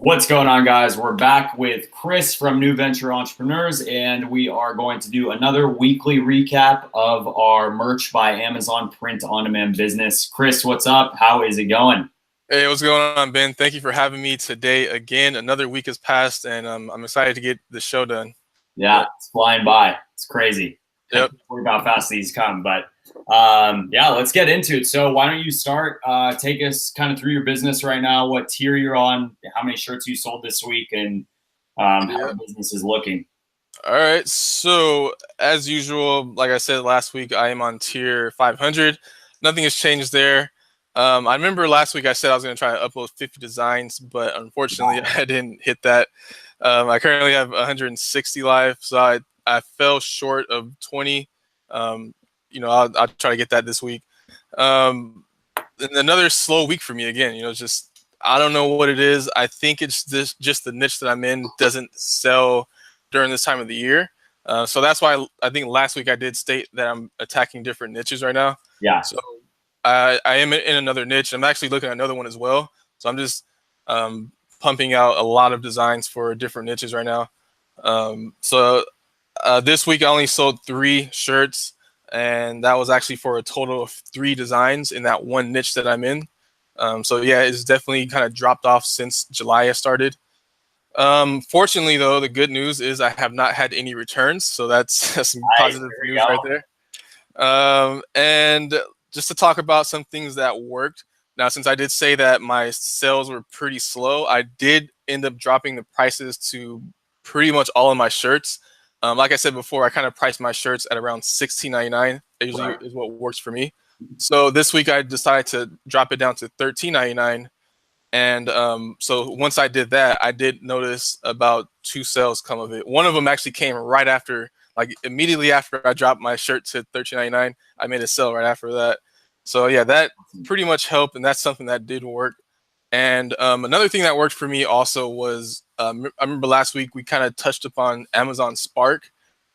What's going on, guys? We're back with Chris from New Venture Entrepreneurs, and we are going to do another weekly recap of our merch by Amazon print on demand business. Chris, what's up? How is it going? Hey, what's going on, Ben? Thank you for having me today again. Another week has passed, and I'm excited to get the show done. Yeah, it's flying by. It's crazy. I Yep. can't believe how fast these come, but yeah, let's get into it. So why don't you start? Take us kind of through your business right now, what tier you're on, how many shirts you sold this week, and how the business is looking. All right. So as usual, like I said last week, I am on tier 500. Nothing has changed there. I remember last week I said I was going to try to upload 50 designs, but unfortunately I didn't hit that. I currently have 160 live, so I fell short of 20. I'll try to get that this week. And another slow week for me again. Just I don't know what it is. I think it's just the niche that I'm in doesn't sell during this time of the year. So that's why I think last week I did state that I'm attacking different niches right now. Yeah. So I am in another niche. I'm actually looking at another one as well. So I'm just pumping out a lot of designs for different niches right now. So this week I only sold 3 shirts, and that was actually for a total of 3 designs in that one niche that I'm in. So yeah, it's definitely kind of dropped off since July I started. Fortunately, though, the good news is I have not had any returns, so that's some positive news right there. And just to talk about some things that worked. Now, since I did say that my sales were pretty slow, I did end up dropping the prices to pretty much all of my shirts. Like I said before, I kind of priced my shirts at around $16.99. Usually is what works for me. So this week I decided to drop it down to $13.99. And so once I did that, I did notice about 2 sales come of it. One of them actually came right after, like immediately after I dropped my shirt to $13.99. I made a sale right after that. So yeah, that pretty much helped, and that's something that did work. And another thing that worked for me also was I remember last week we kind of touched upon Amazon Spark.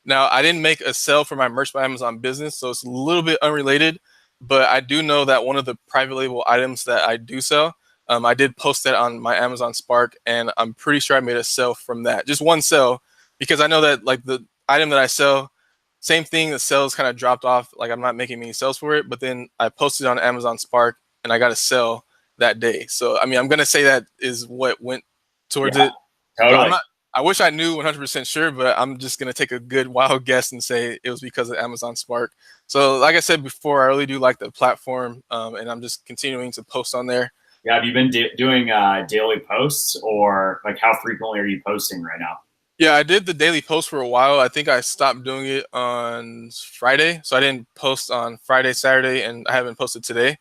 Now, I didn't make a sale for my merch by Amazon business, so it's a little bit unrelated, but I do know that one of the private label items that I do sell, I did post that on my Amazon Spark, and I'm pretty sure I made a sale from that. Just one sale, because I know that like the item that I sell, same thing, the sales kind of dropped off. Like I'm not making many sales for it, but then I posted on Amazon Spark and I got a sale that day. So, I mean, I'm going to say that is what went towards it. Totally. I wish I knew 100% sure, but I'm just going to take a good wild guess and say it was because of Amazon Spark. So like I said before, I really do like the platform, and I'm just continuing to post on there. Yeah, have you been doing daily posts, or like how frequently are you posting right now? Yeah, I did the daily post for a while. I think I stopped doing it on Friday, so I didn't post on Friday, Saturday, and I haven't posted today.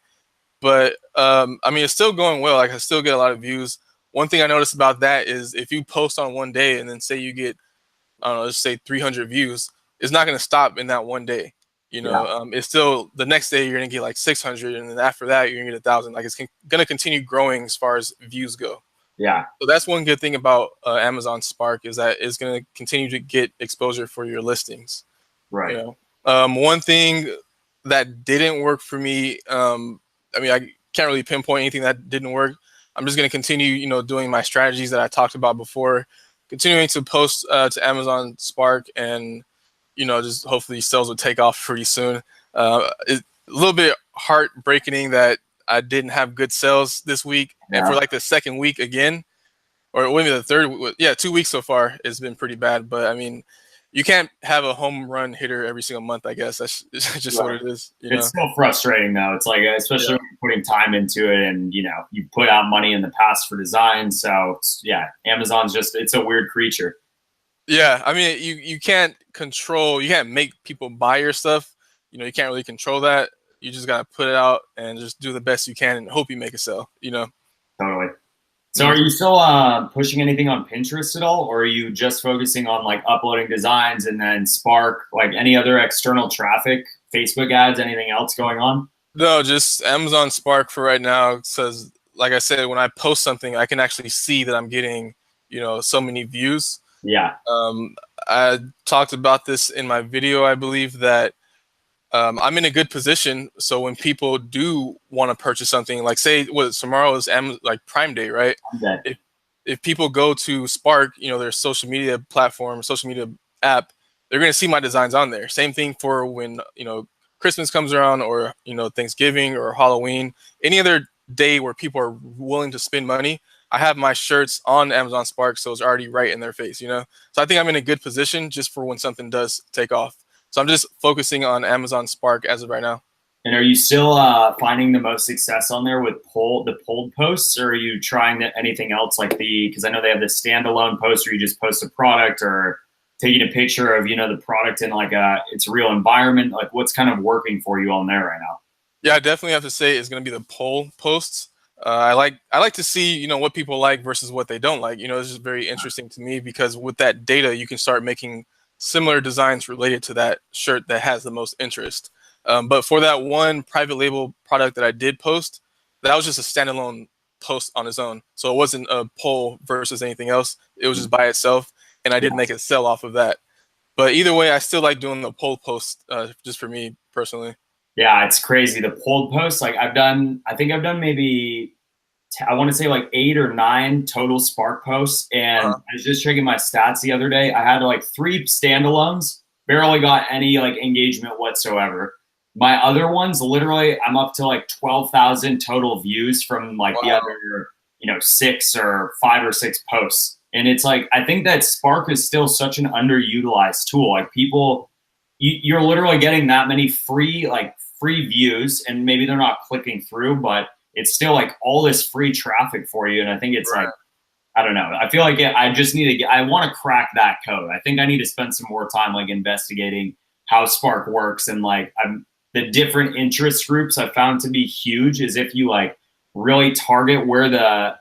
But I mean, it's still going well. Like I still get a lot of views. One thing I noticed about that is if you post on one day and then say you get, I don't know, let's say 300 views, it's not going to stop in that one day. It's still the next day you're going to get like 600, and then after that you're going to get 1,000. Like it's going to continue growing as far as views go. Yeah. So that's one good thing about Amazon Spark is that it's going to continue to get exposure for your listings. Right. One thing that didn't work for me, I mean, I can't really pinpoint anything that didn't work. I'm just going to continue, doing my strategies that I talked about before, continuing to post to Amazon Spark, and, just hopefully sales will take off pretty soon. It's a little bit heartbreaking that I didn't have good sales this week. Yeah. And for like the second week again, or maybe the third, 2 weeks so far, it's been pretty bad. But I mean, you can't have a home run hitter every single month, I guess. That's just what it is. It's still frustrating, though. It's like, especially when you're putting time into it, and, you put out money in the past for design. So, yeah, Amazon's it's a weird creature. Yeah, I mean, you can't make people buy your stuff. You can't really control that. You just got to put it out and just do the best you can and hope you make a sale, Totally. So are you still pushing anything on Pinterest at all, or are you just focusing on like uploading designs and then Spark, like any other external traffic, Facebook ads, anything else going on? No, just Amazon Spark for right now. Says, like I said, when I post something, I can actually see that I'm getting, so many views. Yeah. I talked about this in my video, I believe, that I'm in a good position. So when people do want to purchase something, like say tomorrow is like Prime Day, right? Okay. if people go to Spark, their social media platform, social media app, they're going to see my designs on there. Same thing for when, Christmas comes around, or, Thanksgiving or Halloween, any other day where people are willing to spend money. I have my shirts on Amazon Spark, so it's already right in their face, So I think I'm in a good position just for when something does take off. So I'm just focusing on Amazon Spark as of right now. And are you still finding the most success on there with the pulled posts, or are you trying anything else like because I know they have the standalone post where you just post a product, or taking a picture of, the product in like its real environment? Like, what's kind of working for you on there right now? Yeah, I definitely have to say it's going to be the poll posts. I like to see, what people like versus what they don't like. It's just very interesting to me, because with that data, you can start making similar designs related to that shirt that has the most interest. But for that one private label product that I did post, that was just a standalone post on its own. So it wasn't a poll versus anything else. It was just by itself, and I did make a sell off of that. But either way, I still like doing the poll post, just for me personally. Yeah, it's crazy. The pulled posts, like I think I've done maybe, I want to say like 8 or 9 total Spark posts. And I was just checking my stats the other day. I had like 3 standalones, barely got any like engagement whatsoever. My other ones, literally, I'm up to like 12,000 total views from like the other, 6 or 5 or 6 posts. And it's like, I think that Spark is still such an underutilized tool. Like people, you're literally getting that many free views, and maybe they're not clicking through, but it's still like all this free traffic for you. And I think it's like, I don't know. I feel like I just need I want to crack that code. I think I need to spend some more time like investigating how Spark works, and like the different interest groups I found to be huge is if you like really target where the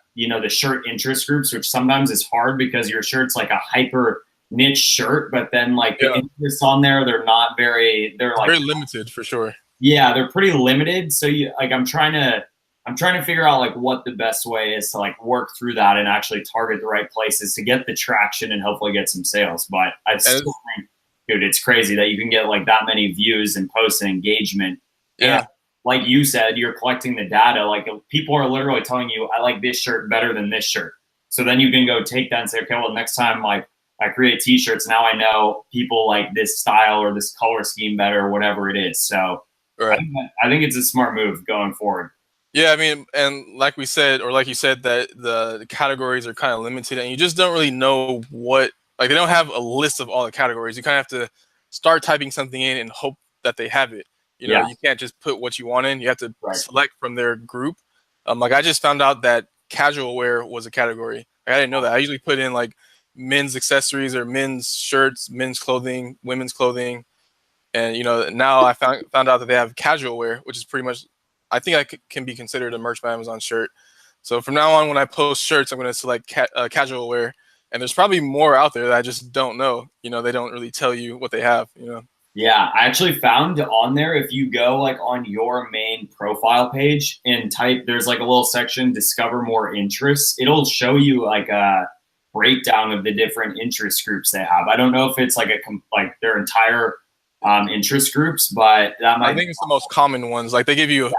shirt interest groups, which sometimes is hard because your shirt's like a hyper niche shirt, but then like the interests on there, they're like very limited for sure. Yeah, they're pretty limited. So I'm trying to figure out like what the best way is to like work through that and actually target the right places to get the traction and hopefully get some sales. But I still think, dude, it's crazy that you can get like that many views and posts and engagement. Yeah. And like you said, you're collecting the data. Like people are literally telling you, I like this shirt better than this shirt. So then you can go take that and say, okay, well, next time like I create t-shirts, now I know people like this style or this color scheme better, or whatever it is. So I think it's a smart move going forward. Yeah, I mean, and like we said, or like you said, that the categories are kind of limited, and you just don't really know what, like they don't have a list of all the categories. You kind of have to start typing something in and hope that they have it. You can't just put what you want in. You have to select from their group. Like I just found out that casual wear was a category. Like, I didn't know that. I usually put in like men's accessories or men's shirts, men's clothing, women's clothing. And, now I found out that they have casual wear, which is pretty much, I think I can be considered a Merch by Amazon shirt. So from now on, when I post shirts, I'm going to select casual wear. And there's probably more out there that I just don't know. They don't really tell you what they have, Yeah, I actually found on there, if you go like on your main profile page and type, there's like a little section, discover more interests. It'll show you like a breakdown of the different interest groups they have. I don't know if it's like their entire interest groups, but that might. I think it's the most common ones. Like they give you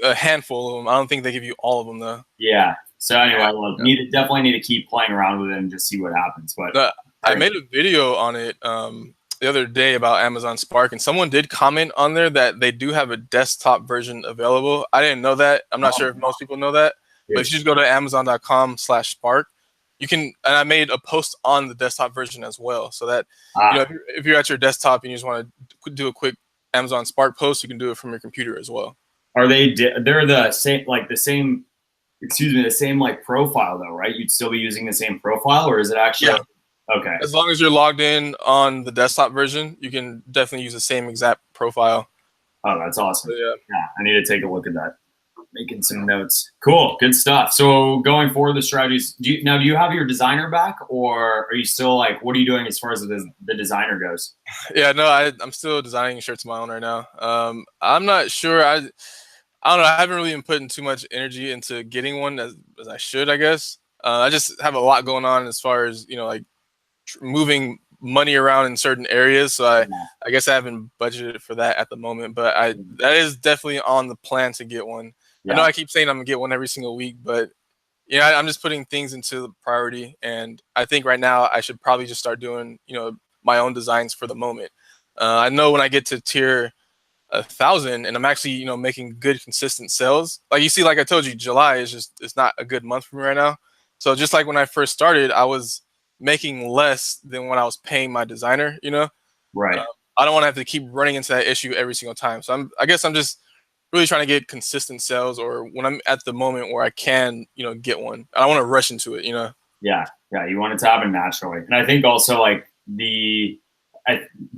a handful of them. I don't think they give you all of them though. Yeah. So anyway, definitely need to keep playing around with it and just see what happens. But I made a video on it the other day about Amazon Spark, and someone did comment on there that they do have a desktop version available. I didn't know that. I'm not sure if most people know that, but if you just go to amazon.com/spark, you can, and I made a post on the desktop version as well, so that if you're at your desktop and you just want to do a quick Amazon Spark post, you can do it from your computer as well. Are they're the same, like the same, the same like profile though, right? You'd still be using the same profile, or is it actually? Yeah. Okay. As long as you're logged in on the desktop version, you can definitely use the same exact profile. Oh, that's awesome. So, yeah, I need to take a look at that. Making some notes. Cool, good stuff. So going forward, the strategies. Do you have your designer back, or are you still like, what are you doing as far as the designer goes? Yeah, no, I'm still designing shirts of my own right now. I'm not sure. I don't know. I haven't really been putting too much energy into getting one as I should, I guess. I just have a lot going on as far as like moving money around in certain areas, so I guess I haven't budgeted for that at the moment, but that is definitely on the plan to get one. I know I keep saying I'm gonna get one every single week, but Yeah, I'm just putting things into the priority, and I think right now I should probably just start doing, my own designs for the moment. I know when I get to tier 1,000 and I'm actually, making good consistent sales. Like you see, like I told you, July is just it's not a good month for me right now. So just like when I first started, I was making less than when I was paying my designer. Right. I don't want to have to keep running into that issue every single time. So I guess I'm just really trying to get consistent sales, or when I'm at the moment where I can, get one. I don't want to rush into it. Yeah, yeah, you want it to happen naturally. And I think also like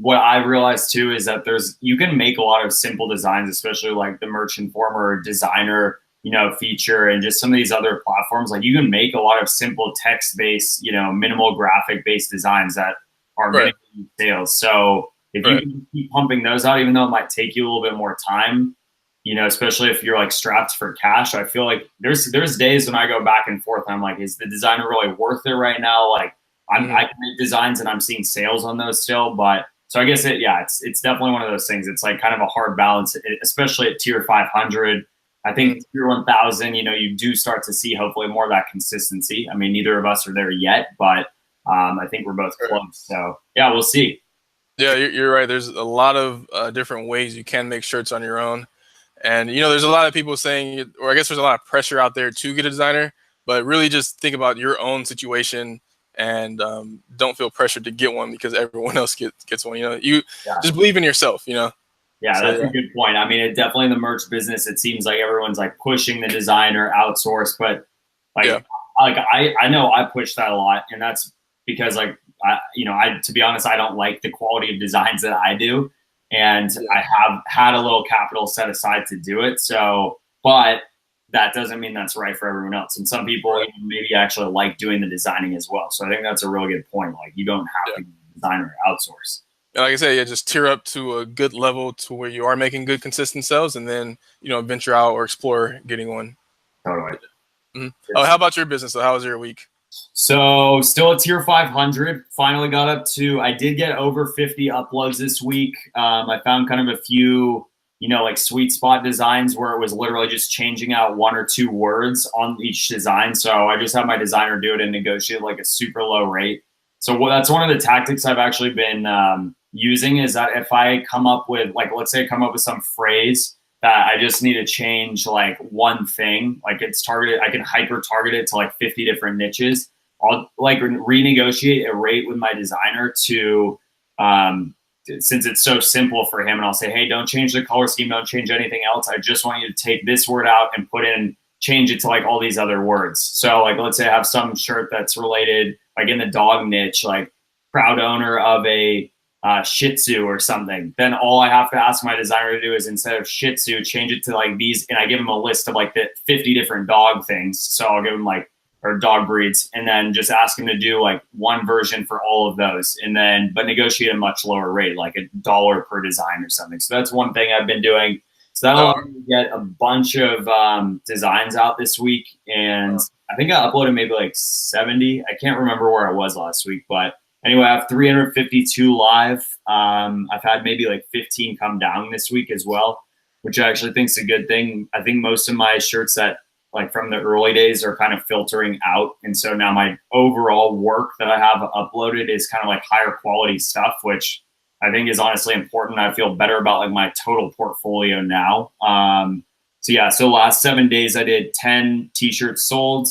what I realized too is that you can make a lot of simple designs, especially like the Merch Informer designer, feature, and just some of these other platforms. Like you can make a lot of simple text-based, minimal graphic-based designs that are going to Right. get you sales. So if you Right. can keep pumping those out, even though it might take you a little bit more time, especially if you're like strapped for cash, I feel like there's days when I go back and forth. I'm like, is the designer really worth it right now? Like I can make designs and I'm seeing sales on those still, but so I guess it's definitely one of those things. It's like kind of a hard balance, especially at tier 500. I think tier 1,000, you do start to see hopefully more of that consistency. I mean, neither of us are there yet, but I think we're both close. So yeah, we'll see. Yeah, you're right. There's a lot of different ways you can make shirts on your own. And there's a lot of people saying, or I guess there's a lot of pressure out there to get a designer, but really just think about your own situation and don't feel pressured to get one because everyone else gets one. You Yeah. just believe in yourself. Yeah, So that's a good point. I mean, it definitely in the merch business, it seems like everyone's like pushing the designer outsource, but yeah, I know I push that a lot, and that's because I to be honest, I don't like the quality of designs that I do, and I have had a little capital set aside to do it. So, but that doesn't mean that's right for everyone else. And some people maybe actually like doing the designing as well. So I think that's a really good point. Like you don't have to be a designer outsource. and like I said, yeah, just tier up to a good level to where you are making good consistent sales, and then venture out or explore getting one. Totally. Oh, how about your business? So how was your week? So still at tier 500. Finally got up to. I did get over 50 uploads this week. I found kind of a few, like sweet spot designs where it was literally just changing out one or two words on each design. So I just had my designer do it and negotiate like a super low rate. So that's one of the tactics I've actually been using is that if I come up with let's say I come up with some phrase that I just need to change like one thing, like it's targeted, I can hyper target it to like 50 different niches. I'll like renegotiate a rate with my designer to, since it's so simple for him, and I'll say, hey, don't change the color scheme, don't change anything else. I just want you to take this word out and change it to like all these other words. So like, let's say I have some shirt that's related, like in the dog niche, like proud owner of a Shih Tzu or something, then all I have to ask my designer to do is instead of Shih Tzu, change it to like these, and I give him a list of like the 50 different dog things. So I'll give him or dog breeds, and then just ask him to do like one version for all of those, and then but negotiate a much lower rate, like $1 per design or something. So that's one thing I've been doing. So that allowed me to get a bunch of designs out this week, and I think I uploaded maybe like 70. I can't remember where I was last week, but anyway, I have 352 live. I've had maybe like 15 come down this week as well, which I actually think is a good thing. I think most of my shirts that like from the early days are kind of filtering out. And so now my overall work that I have uploaded is kind of like higher quality stuff, which I think is honestly important. I feel better about like my total portfolio now. So last 7 days I did 10 t-shirts sold,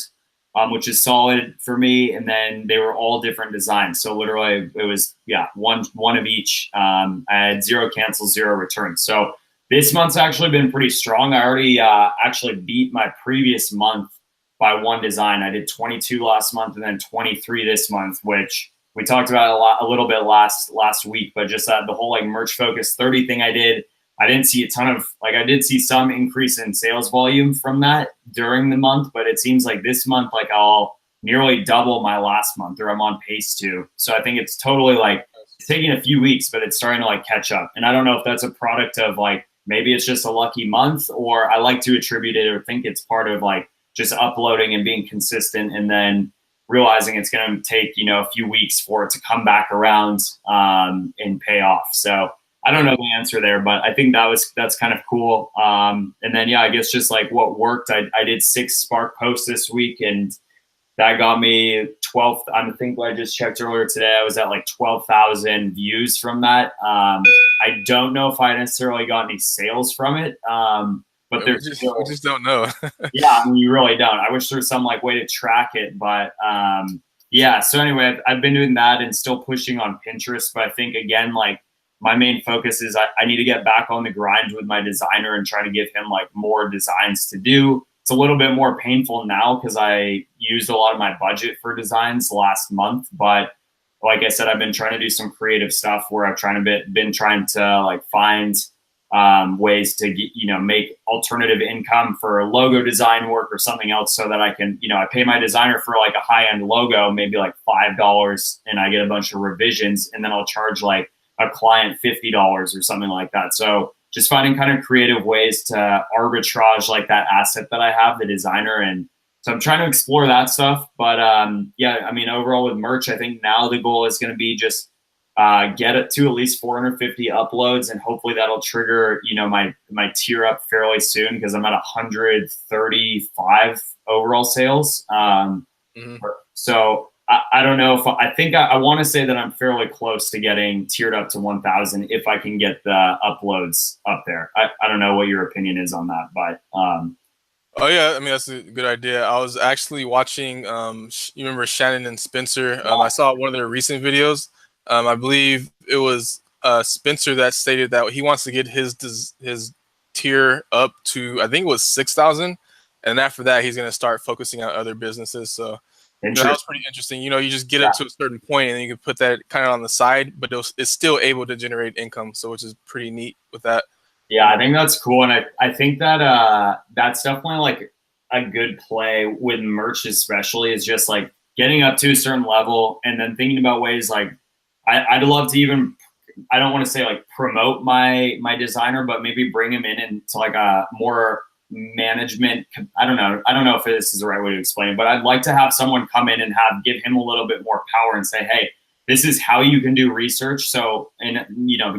which is solid for me. And then they were all different designs. So literally it was, one of each. I had 0 cancels, 0 returns. So this month's actually been pretty strong. I already actually beat my previous month by 1 design. I did 22 last month and then 23 this month, which we talked about a little bit last week, but just the whole like merch focus 30 thing I didn't see a ton of, like I did see some increase in sales volume from that during the month, but it seems like this month, like I'll nearly double my last month, or I'm on pace to. So I think it's totally like it's taking a few weeks, but it's starting to like catch up. And I don't know if that's a product of like, maybe it's just a lucky month, or I like to attribute it or think it's part of like just uploading and being consistent and then realizing it's going to take, a few weeks for it to come back around and pay off. So I don't know the answer there, but I think that's kind of cool. And then yeah, I guess just like what worked, I did 6 Spark posts this week, and that got me 12. I think I just checked earlier today. I was at like 12,000 views from that. I don't know if I necessarily got any sales from it, but We there's just, still, we just don't know. yeah, I mean, you really don't. I wish there was some like way to track it, but yeah. So anyway, I've been doing that and still pushing on Pinterest. But I think again, like my main focus is I need to get back on the grind with my designer and trying to give him like more designs to do. It's a little bit more painful now because I used a lot of my budget for designs last month, but like I said, I've been trying to do some creative stuff where I've been trying to like find ways to get, make alternative income for logo design work or something else, so that I can, I pay my designer for like a high end logo, maybe like $5, and I get a bunch of revisions, and then I'll charge like a client $50 or something like that. So just finding kind of creative ways to arbitrage like that asset that I have, the designer. And so I'm trying to explore that stuff. But yeah, I mean, overall with merch, I think now the goal is going to be just get it to at least 450 uploads, and hopefully that'll trigger, my tier up fairly soon, because I'm at 135 overall sales. So I don't know if I think I want to say that I'm fairly close to getting tiered up to 1,000 if I can get the uploads up there. I don't know what your opinion is on that, but Oh yeah, I mean that's a good idea. I was actually watching. You remember Shannon and Spencer? I saw one of their recent videos. I believe it was Spencer that stated that he wants to get his tier up to, I think it was 6,000, and after that he's going to start focusing on other businesses. So that was pretty interesting. You just get up to a certain point, and then you can put that kind of on the side, but it's still able to generate income. So which is pretty neat with that. Yeah, I think that's cool. And I think that that's definitely like a good play with merch, especially, is just like getting up to a certain level and then thinking about ways like I'd love to even, I don't want to say like promote my designer, but maybe bring him in into like a more management. I don't know if this is the right way to explain it, but I'd like to have someone come in and give him a little bit more power and say, hey, this is how you can do research. So, and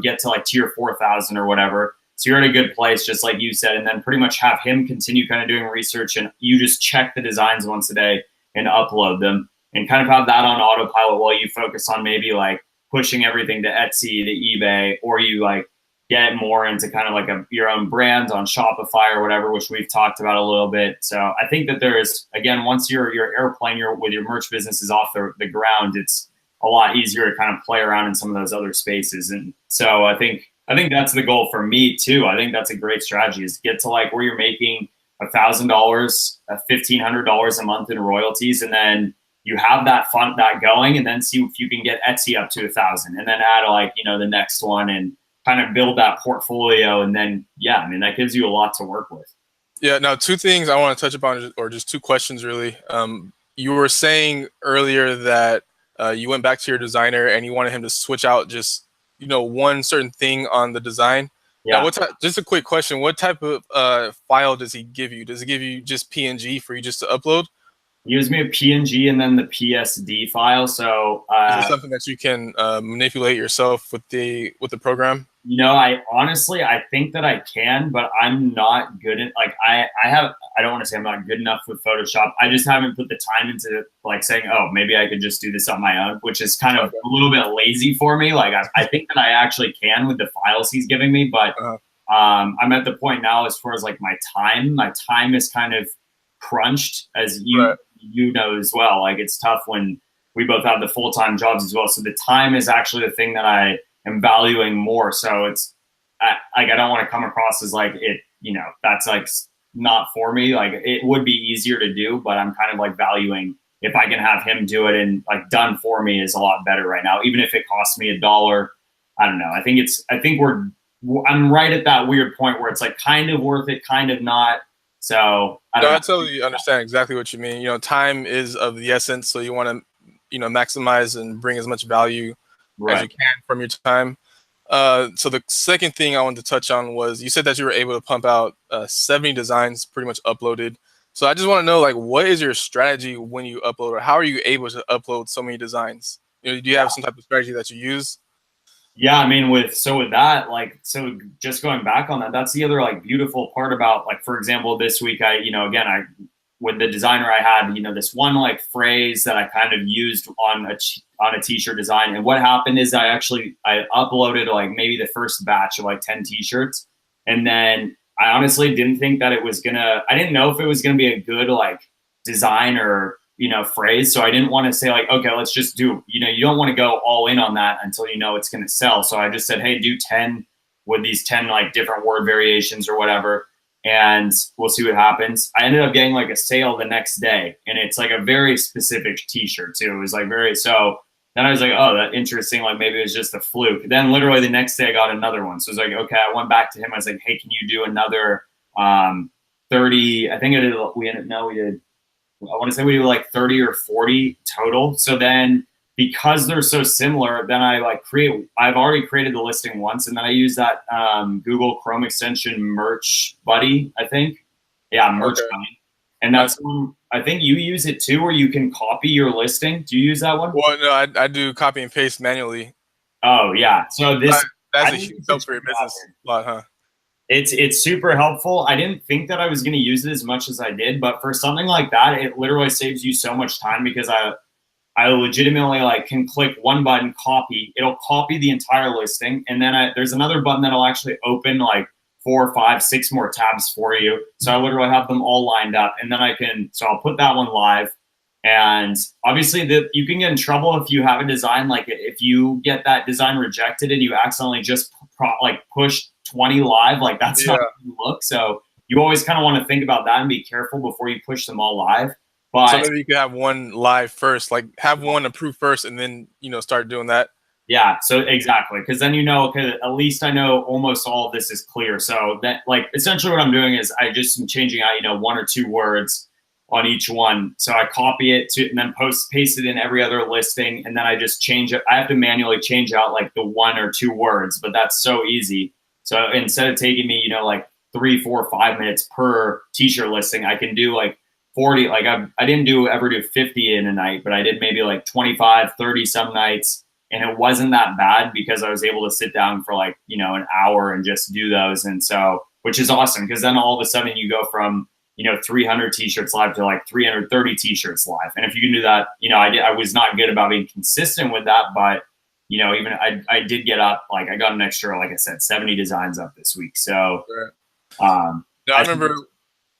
get to like tier 4,000 or whatever. So you're in a good place, just like you said, and then pretty much have him continue kind of doing research, and you just check the designs once a day and upload them, and kind of have that on autopilot while you focus on maybe like pushing everything to Etsy, to eBay, or you like get more into kind of like your own brand on Shopify or whatever, which we've talked about a little bit. So I think that there is, again, once your airplane, with your merch business is off the ground, it's a lot easier to kind of play around in some of those other spaces. And so I think that's the goal for me too. I think that's a great strategy, is get to like where you're making $1,000, $1,500 a month in royalties, and then you have that going, and then see if you can get Etsy up to 1,000, and then add like the next one, and kind of build that portfolio. And then yeah, I mean that gives you a lot to work with. Yeah. Now, 2 things I want to touch upon, or just 2 questions really. You were saying earlier that you went back to your designer and you wanted him to switch out just one certain thing on the design. Yeah. Now, just a quick question: what type of file does he give you? Does he give you just PNG for you just to upload? He gives me a PNG and then the PSD file. So is it something that you can manipulate yourself with the program? I honestly, I think that I can, but I'm not good at I don't want to say I'm not good enough with Photoshop. I just haven't put the time into like saying, oh, maybe I could just do this on my own, which is kind of a little bit lazy for me. Like I think that I actually can with the files he's giving me, but I'm at the point now as far as like my time is kind of crunched, as you know as well. Like it's tough when we both have the full-time jobs as well. So the time is actually the thing that I am valuing more. So it's I don't want to come across as like it, that's like not for me. Like it would be easier to do, but I'm kind of like valuing if I can have him do it and like done for me is a lot better right now. Even if it costs me $1, I don't know. I'm right at that weird point where it's like kind of worth it, kind of not. So I totally understand exactly what you mean. Time is of the essence, so you want to, maximize and bring as much value as you can from your time. So the second thing I wanted to touch on was you said that you were able to pump out 70 designs pretty much uploaded. So I just want to know, like, what is your strategy when you upload, or how are you able to upload so many designs? Do you have some type of strategy that you use? Yeah, I mean, with that, like, so just going back on that, that's the other like beautiful part about, like, for example, this week again, I with the designer I had, this one like phrase that I kind of used on a t-shirt design, and what happened is I uploaded like maybe the first batch of like 10 t-shirts, and then I honestly didn't think that I didn't know if it was gonna be a good like design or phrase. So I didn't want to say like, okay, let's just do, you don't want to go all in on that until you know it's going to sell. So I just said, hey, do 10 with these 10 like different word variations or whatever, and we'll see what happens. I ended up getting like a sale the next day, and it's like a very specific t-shirt too. It was like so then I was like, oh, that's interesting. Like maybe it was just a fluke. Then literally the next day I got another one. So it was like, okay, I went back to him. I was like, hey, can you do another 30? I think we did I want to say we do like 30 or 40 total. So then because they're so similar, then I've already created the listing once, and then I use that Google Chrome extension Merch Buddy, I think. Yeah, Merch Buddy. And that's one, I think you use it too, where you can copy your listing. Do you use that one? Well, no, I do copy and paste manually. Oh yeah. So that's a huge help for your business a lot, huh? It's super helpful. I didn't think that I was going to use it as much as I did, but for something like that, it literally saves you so much time, because I legitimately like can click one button, copy. It'll copy the entire listing, and then there's another button that'll actually open like 4, 5, 6 more tabs for you. So I literally have them all lined up, and then I'll put that one live. And obviously you can get in trouble if you have a design, like if you get that design rejected and you accidentally just push 20 live, like that's not how you look. So you always kind of want to think about that and be careful before you push them all live. But so maybe you could have one live first, like have one approved first, and then start doing that. Yeah, so exactly, because then okay, at least I know almost all of this is clear. So that like essentially what I'm doing is I just am changing out 1 or 2 words on each one. So I copy it and then paste it in every other listing, and then I just change it. I have to manually change out like the 1 or 2 words, but that's so easy. So instead of taking me like 3, 4, 5 minutes per t-shirt listing, I can do like 40. Like I didn't ever do 50 in a night, but I did maybe like 25, 30 some nights. And it wasn't that bad because I was able to sit down for like, an hour and just do those. And so, which is awesome, because then all of a sudden you go from, 300 t-shirts live to like 330 t-shirts live. And if you can do that, I was not good about being consistent with that, but even I did get up, like I got an extra, like I said, 70 designs up this week. So, I remember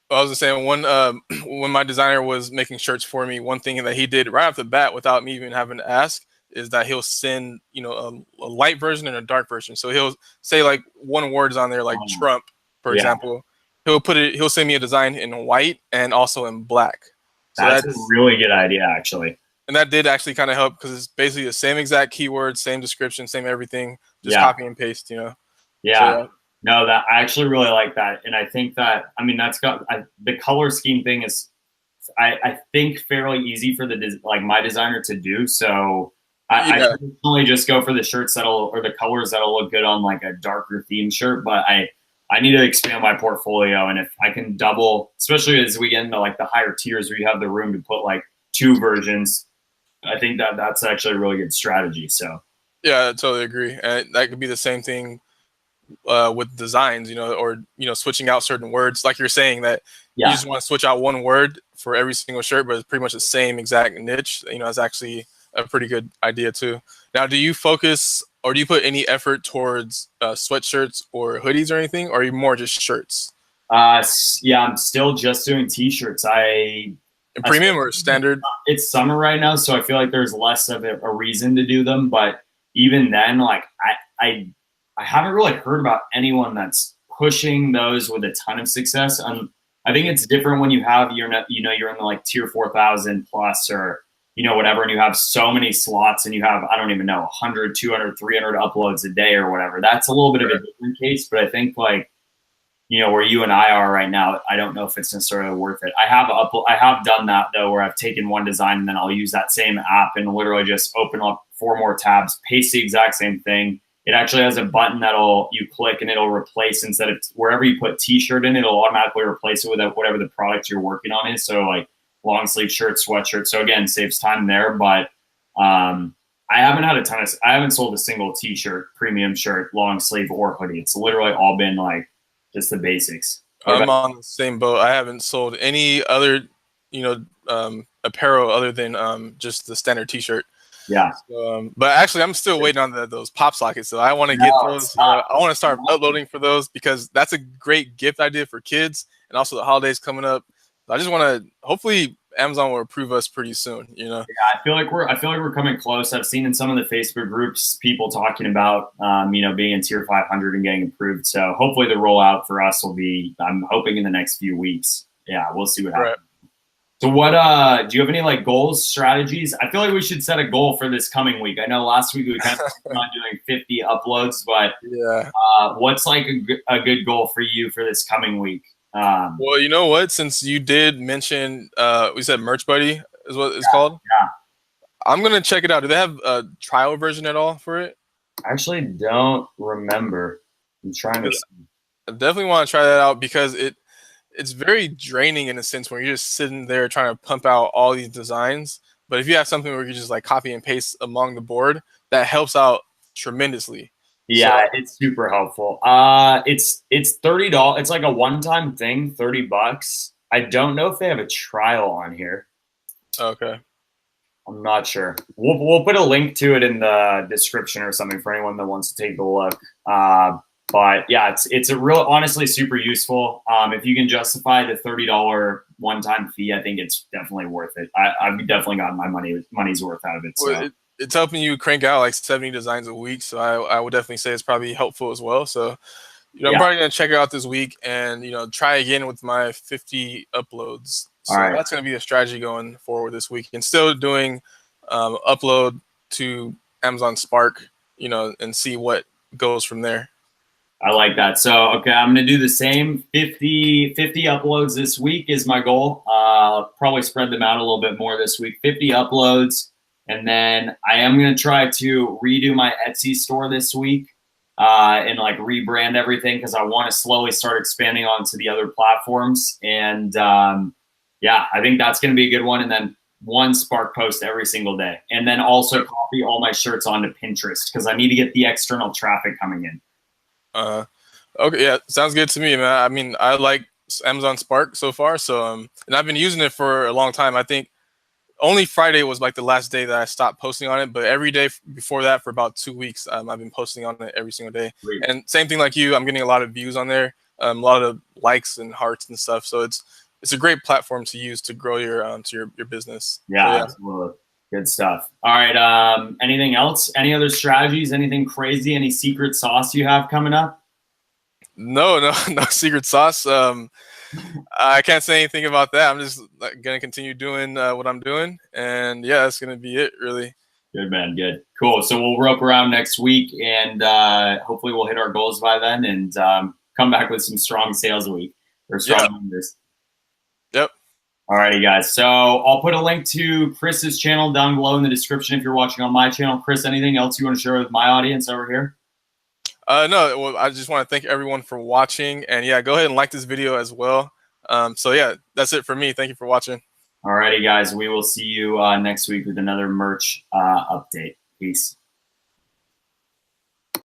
I was saying when my designer was making shirts for me, one thing that he did right off the bat without me even having to ask is that he'll send, a light version and a dark version. So he'll say like one word's on there, like Trump, for example. He'll send me a design in white and also in black. So that's a really good idea, actually. And that did actually kind of help, because it's basically the same exact keyword, same description, same everything, just copy and paste, Yeah. So, no, that I actually really like that. And I think that, that's got the color scheme thing is, I think fairly easy for my designer to do. So I personally just go for the shirts or the colors that'll look good on like a darker theme shirt, but I need to expand my portfolio. And if I can double, especially as we get into like the higher tiers where you have the room to put like 2 versions, I think that's actually a really good strategy. So yeah, I totally agree. And that could be the same thing with designs, or switching out certain words, like you're saying that you just want to switch out one word for every single shirt, but it's pretty much the same exact niche. It's actually a pretty good idea too. Now, do you focus or do you put any effort towards sweatshirts or hoodies or anything, or are you more just shirts? Yeah, I'm still just doing t-shirts. Premium or standard? It's summer right now, so I feel like there's less of a reason to do them. But even then, like I haven't really heard about anyone that's pushing those with a ton of success. I think it's different when you're in the like tier 4,000 plus or whatever, and you have so many slots and you have, I don't even know, 100, 200, 300 uploads a day or whatever. That's a little bit of a different case, but I think like where you and I are right now, I don't know if it's necessarily worth it. I have done that though, where I've taken one design and then I'll use that same app and literally just open up 4 more tabs, paste the exact same thing. It actually has a button you click and it'll replace, instead of wherever you put t-shirt in, it'll automatically replace it with whatever the product you're working on is. So like long sleeve shirt, sweatshirt. So again, saves time there, but I haven't had a ton of, I haven't sold a single t-shirt, premium shirt, long sleeve or hoodie. It's literally all been like just the basics. I'm on the same boat. I haven't sold any other, apparel other than just the standard t-shirt. Yeah. So, but actually, I'm still waiting on those pop sockets. So I want to get those. I want to start uploading for those because that's a great gift idea for kids, and also the holidays coming up. I just want to. Hopefully, Amazon will approve us pretty soon. Yeah, I feel like we're coming close. I've seen in some of the Facebook groups people talking about being in tier 500 and getting approved. So hopefully the rollout for us will be. I'm hoping in the next few weeks. Yeah, we'll see what happens. Right. So what do you have any like goals, strategies? I feel like we should set a goal for this coming week. I know last week we kind of on doing 50 uploads, but yeah, what's like a good goal for you for this coming week? Well, you know what? Since you did mention, we said Merch Buddy is what it's called. Yeah. I'm gonna check it out. Do they have a trial version at all for it? I actually don't remember. I'm trying to. I definitely want to try that out because it's very draining in a sense when you're just sitting there trying to pump out all these designs. But if you have something where you just like copy and paste among the board, that helps out tremendously. Yeah, so, it's super helpful. It's $30. It's like a one-time thing, $30. I don't know if they have a trial on here. Okay. I'm not sure. We'll put a link to it in the description or something for anyone that wants to take a look. But yeah, it's a real, honestly, super useful. If you can justify the $30 one-time fee, I think it's definitely worth it. I've definitely gotten my money's worth out of it. So. Well, it's helping you crank out like 70 designs a week. So I would definitely say it's probably helpful as well. So, I'm probably going to check it out this week and, try again with my 50 uploads. So that's going to be a strategy going forward this week and still doing upload to Amazon Spark, and see what goes from there. I like that. So, okay, I'm going to do the same 50 uploads this week is my goal. Probably spread them out a little bit more this week, 50 uploads. And then I am going to try to redo my Etsy store this week and like rebrand everything because I want to slowly start expanding onto the other platforms. And yeah, I think that's going to be a good one. And then one Spark post every single day. And then also copy all my shirts onto Pinterest because I need to get the external traffic coming in. Okay, yeah, sounds good to me, man. I mean, I like Amazon Spark so far. So, and I've been using it for a long time. I think only Friday was like the last day that I stopped posting on it, but every day before that for about 2 weeks, I've been posting on it every single day. Great. And same thing like you, I'm getting a lot of views on there, a lot of likes and hearts and stuff. So it's a great platform to use to grow your your business. Yeah, so, yeah, absolutely. Good stuff. All right. Anything else? Any other strategies? Anything crazy? Any secret sauce you have coming up? No secret sauce. I can't say anything about that. I'm just gonna continue doing what I'm doing, and yeah, that's gonna be it, really. Good, man. Good. Cool. So we'll rope around next week, and hopefully we'll hit our goals by then, and come back with some strong sales week or strong numbers. Yep. Alrighty, guys. So I'll put a link to Chris's channel down below in the description if you're watching on my channel. Chris, anything else you want to share with my audience over here? No, well, I just want to thank everyone for watching, and yeah, go ahead and like this video as well. So yeah, that's it for me. Thank you for watching. Alrighty, guys. We will see you next week with another merch update. Peace.